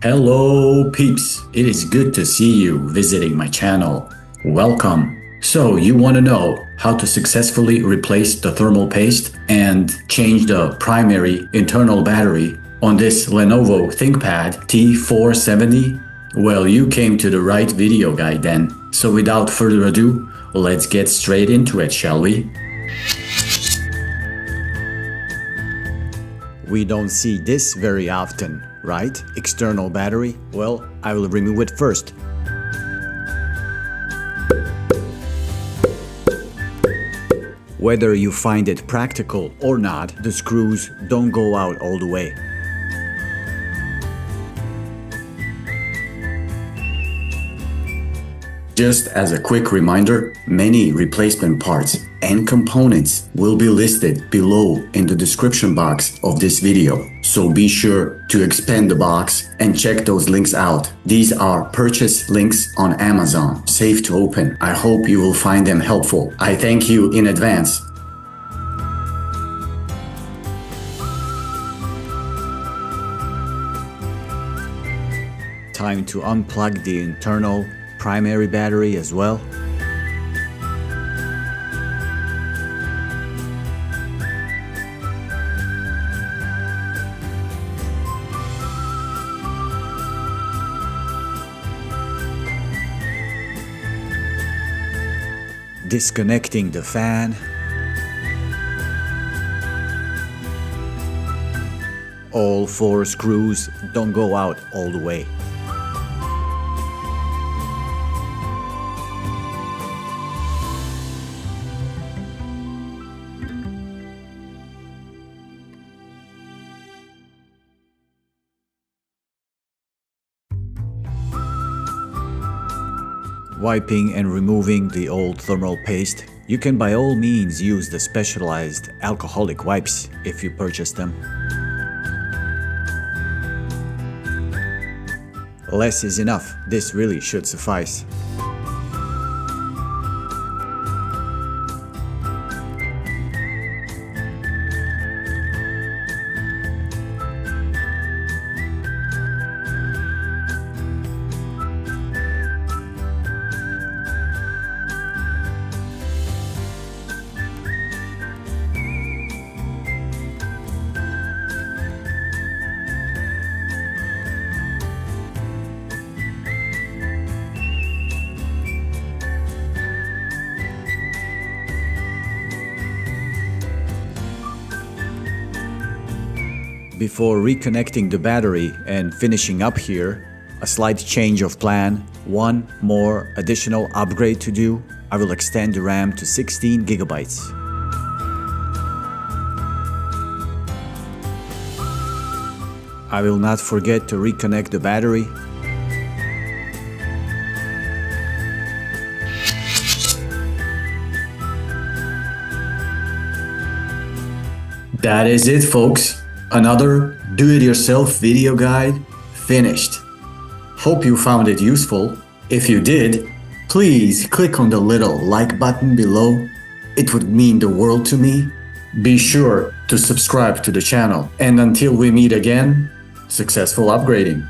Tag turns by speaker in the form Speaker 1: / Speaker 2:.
Speaker 1: Hello peeps, it is good to see you visiting my channel. Welcome. So you want to know how to successfully replace the thermal paste and change the primary internal battery on this Lenovo ThinkPad T470? Well, you came to the right video guide then. So without further ado, let's get straight into it, shall we? We don't see this very often, right? External battery? Well, I will remove it first. Whether you find it practical or not, the screws don't go out all the way. Just as a quick reminder, many replacement parts and components will be listed below in the description box of this video. So be sure to expand the box and check those links out. These are purchase links on Amazon, safe to open. I hope you will find them helpful. I thank you in advance. Time to unplug the internal primary battery as well. Disconnecting the fan. All 4 screws don't go out all the way. Wiping and removing the old thermal paste. You can by all means use the specialized alcoholic wipes if you purchase them. Less is enough. This really should suffice. Before reconnecting the battery and finishing up here, a slight change of plan, one more additional upgrade to do. I will extend the RAM to 16 gigabytes. I will not forget to reconnect the battery. That is it, folks. Another do-it-yourself video guide finished. Hope you found it useful. If you did, please click on the little like button below. It would mean the world to me. Be sure to subscribe to the channel. And until we meet again, successful upgrading.